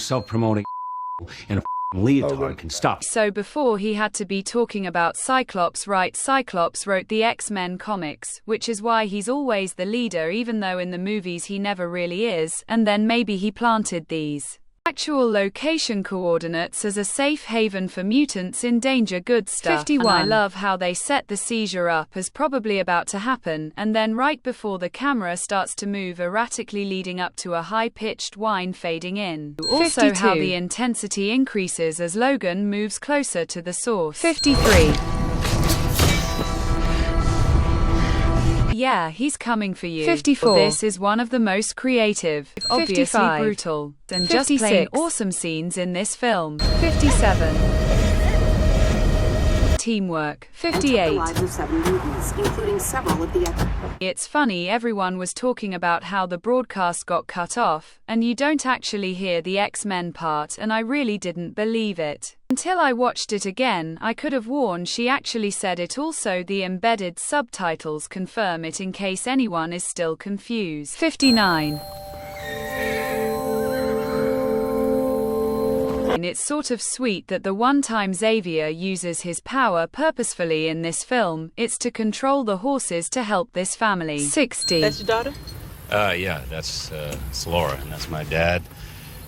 self-promoting and a leotard can stop. So before he had to be talking about Cyclops, right? Cyclops wrote the X-Men comics, which is why he's always the leader even though in the movies he never really is, and then maybe he planted these actual location coordinates as a safe haven for mutants in danger. Good stuff. 51. And I love how they set the seizure up as probably about to happen, and then right before the camera starts to move erratically leading up to a high-pitched whine fading in. Also 52. How the intensity increases as Logan moves closer to the source. 53. Yeah, he's coming for you. 54. This is one of the most creative, obviously 55. Brutal, and 56. Just plain awesome scenes in this film. 57. Teamwork. 58. The lives of 7 mutants, including several of the... It's funny, everyone was talking about how the broadcast got cut off, and you don't actually hear the X-Men part, and I really didn't believe it. Until I watched it again, I could have sworn she actually said it. Also, the embedded subtitles confirm it in case anyone is still confused. 59. It's sort of sweet that the one time Xavier uses his power purposefully in this film, it's to control the horses to help this family. 60. That's your daughter? Yeah, that's Laura, and that's my dad,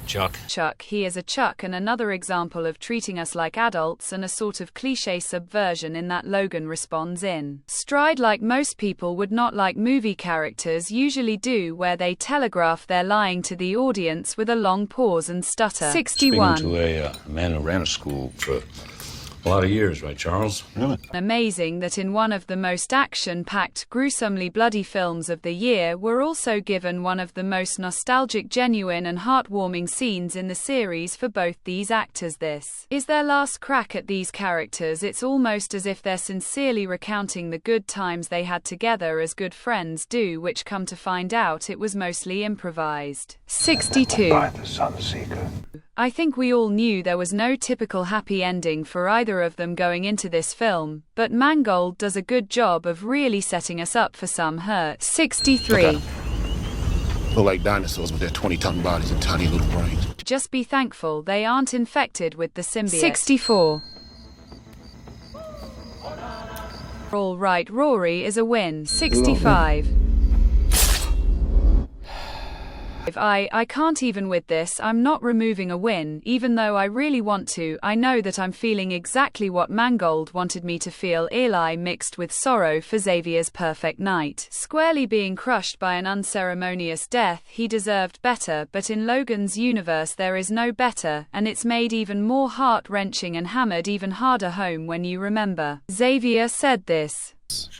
Chuck. Chuck, he is a Chuck, and another example of treating us like adults and a sort of cliche subversion in that Logan responds in stride like most people would not, like movie characters usually do, where they telegraph their lying to the audience with a long pause and stutter. 61. Speaking to a man who ran a school for a lot of years, right, Charles? Really? Amazing that in one of the most action-packed, gruesomely bloody films of the year, we're also given one of the most nostalgic, genuine and heartwarming scenes in the series for both these actors. This is their last crack at these characters. It's almost as if they're sincerely recounting the good times they had together as good friends do, which come to find out it was mostly improvised. 62. By the Sunseeker. I think we all knew there was no typical happy ending for either of them going into this film, but Mangold does a good job of really setting us up for some hurt. 63. Look like dinosaurs with their 20-ton bodies and tiny little brains. Just be thankful they aren't infected with the symbiote. 64. All right, Rory is a win. 65. I can't even with this. I'm not removing a win, even though I really want to. I know that I'm feeling exactly what Mangold wanted me to feel. Eli mixed with sorrow for Xavier's perfect night. Squarely being crushed by an unceremonious death, he deserved better, but in Logan's universe there is no better, and it's made even more heart-wrenching and hammered even harder home when you remember. Xavier said this.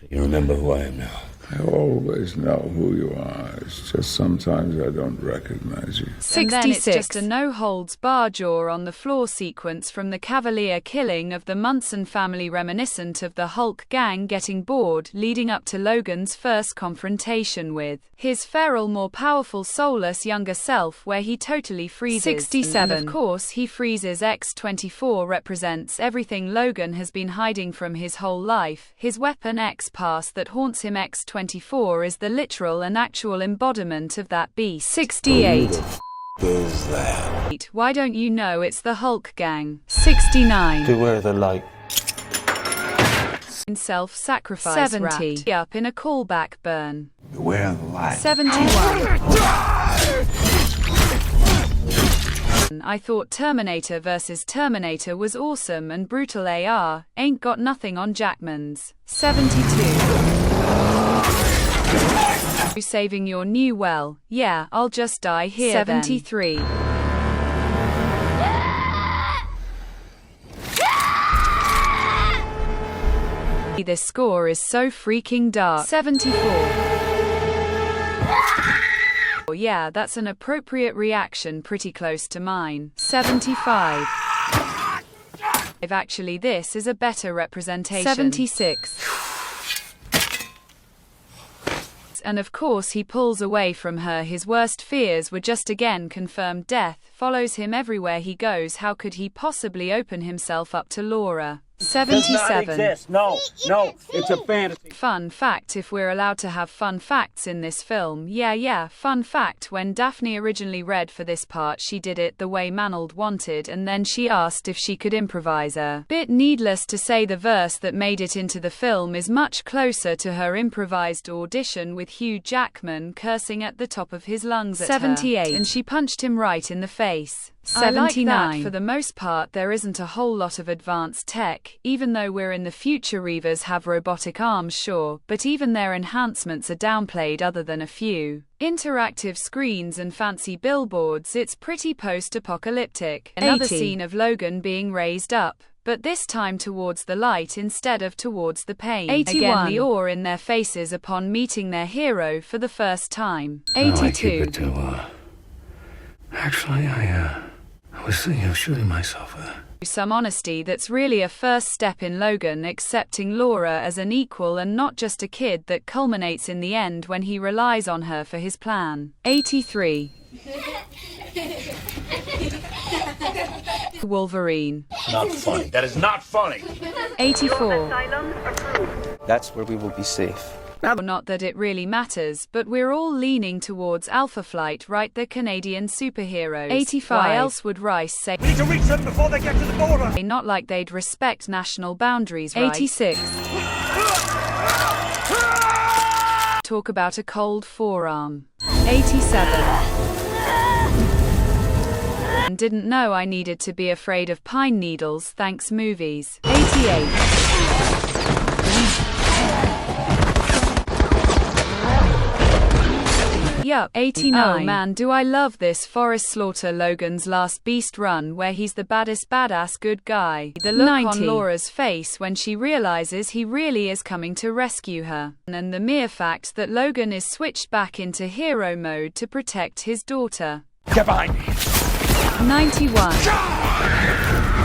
You remember who I am now? I always know who you are. It's just sometimes I don't recognize you. 66. And then it's just a no-holds-barred jaw-on-the-floor sequence from the Cavalier killing of the Munson family, reminiscent of the Hulk gang getting bored, leading up to Logan's first confrontation with his feral, more powerful, soulless younger self, where he totally freezes. 67. And of course he freezes. X-24 represents everything Logan has been hiding from his whole life. His weapon X-Pass that haunts him. X-24 is the literal and actual embodiment of that beast. 68. Who is that? Why don't you know it's the Hulk gang? 69. Beware the light. Self-sacrifice. 70. Wrapped up in a callback burn. Beware the light. 71. I thought Terminator vs. Terminator was awesome and brutal. AR ain't got nothing on Jackman's. 72. Saving your new well. Yeah, I'll just die here. 73. This score is so freaking dark. 74. Yeah, that's an appropriate reaction, pretty close to mine. 75. Actually, this is a better representation. 76. And of course he pulls away from her. His worst fears were just again confirmed. Death follows him everywhere he goes. How could he possibly open himself up to Laura? 77. No, it's a fantasy. Fun fact, if we're allowed to have fun facts in this film. Yeah, fun fact, when Daphne originally read for this part she did it the way Manold wanted and then she asked if she could improvise a bit. Needless to say, the verse that made it into the film is much closer to her improvised audition with Hugh Jackman cursing at the top of his lungs at 78. Her, and she punched him right in the face. 79. I like that for the most part there isn't a whole lot of advanced tech, even though we're in the future. Reavers have robotic arms, sure, but even their enhancements are downplayed other than a few interactive screens and fancy billboards. It's pretty post-apocalyptic. Another 80. Scene of Logan being raised up, but this time towards the light instead of towards the pain. 81. Again, the awe in their faces upon meeting their hero for the first time. 82. Actually, I was thinking of shooting myself with it. Some honesty that's really a first step in Logan accepting Laura as an equal and not just a kid, that culminates in the end when he relies on her for his plan. 83. Wolverine. Not funny. That is not funny. 84. That's where we will be safe. Not that it really matters, but we're all leaning towards Alpha Flight, right? The Canadian superheroes. 85. Why else would Rice say, We need to reach them before they get to the border? Not like they'd respect national boundaries, right? 86. Talk about a cold forearm. 87. Didn't know I needed to be afraid of pine needles, thanks movies. 88. Yup. 89. Oh man, do I love this Forrest Slaughter Logan's last beast run where he's the baddest badass good guy. The look 90. On Laura's face when she realizes he really is coming to rescue her. And the mere fact that Logan is switched back into hero mode to protect his daughter. Get behind me. 91.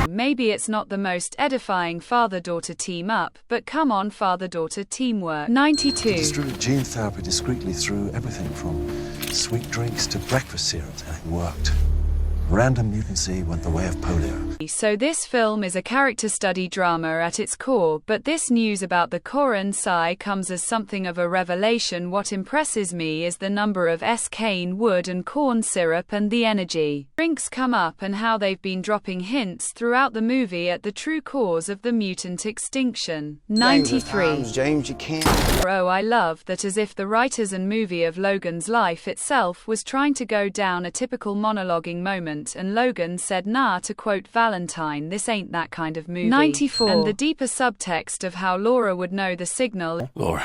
Maybe it's not the most edifying father-daughter team-up, but come on, father-daughter teamwork. 92. Distribute gene therapy discreetly through everything from sweet drinks to breakfast cereals, and it worked. Random mutancy went the way of polio. So this film is a character study drama at its core, but this news about the Koran Psi comes as something of a revelation. What impresses me is the number of cane wood and corn syrup and the energy drinks come up and how they've been dropping hints throughout the movie at the true cause of the mutant extinction. 93. James, you can't. Oh, I love that, as if the writers and movie of Logan's life itself was trying to go down a typical monologuing moment, and Logan said nah, to quote Valentine, this ain't that kind of movie. 94. And the deeper subtext of how Laura would know the signal, Laura,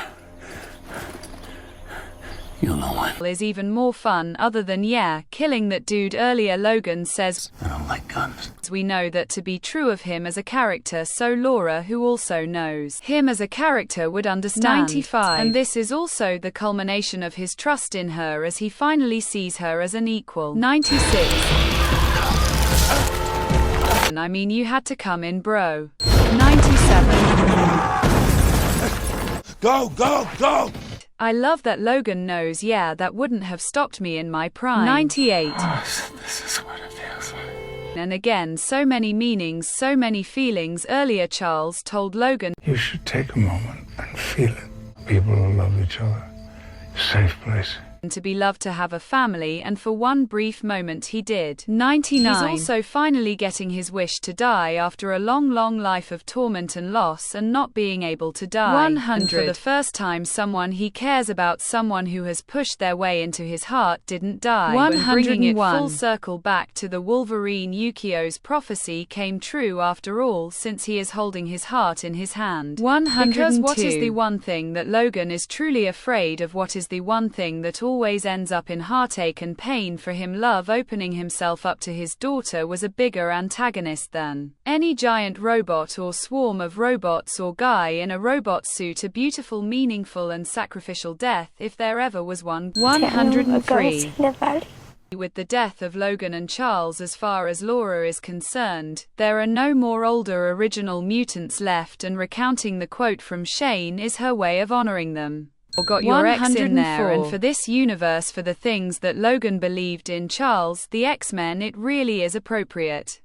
you'll know when. is even more fun, other than killing that dude earlier. Logan says, I don't like guns. We know that to be true of him as a character, so Laura, who also knows him as a character, would understand. 95. And this is also the culmination of his trust in her as he finally sees her as an equal. 96. I mean, you had to come in, bro. 97. Go! I love that Logan knows, that wouldn't have stopped me in my prime. 98. This is what it feels like. And again, so many meanings, so many feelings. Earlier Charles told Logan, You should take a moment and feel it. People who love each other. Safe place. to be loved, to have a family, and for one brief moment he did. 99. He's also finally getting his wish to die after a long life of torment and loss and not being able to die. 100. And for the first time someone he cares about, someone who has pushed their way into his heart, didn't die. 101. Bringing it full circle back to the Wolverine, Yukio's prophecy came true after all, since he is holding his heart in his hand. 102. Because what is the one thing that Logan is truly afraid of? What is the one thing that always ends up in heartache and pain for him? Love. Opening himself up to his daughter was a bigger antagonist than any giant robot or swarm of robots or guy in a robot suit. A beautiful, meaningful and sacrificial death, if there ever was one. 103. With the death of Logan and Charles, as far as Laura is concerned, there are no more older original mutants left, and recounting the quote from Shane is her way of honoring them. Or got your ex in there, and for this universe, for the things that Logan believed in Charles, the X-Men, it really is appropriate.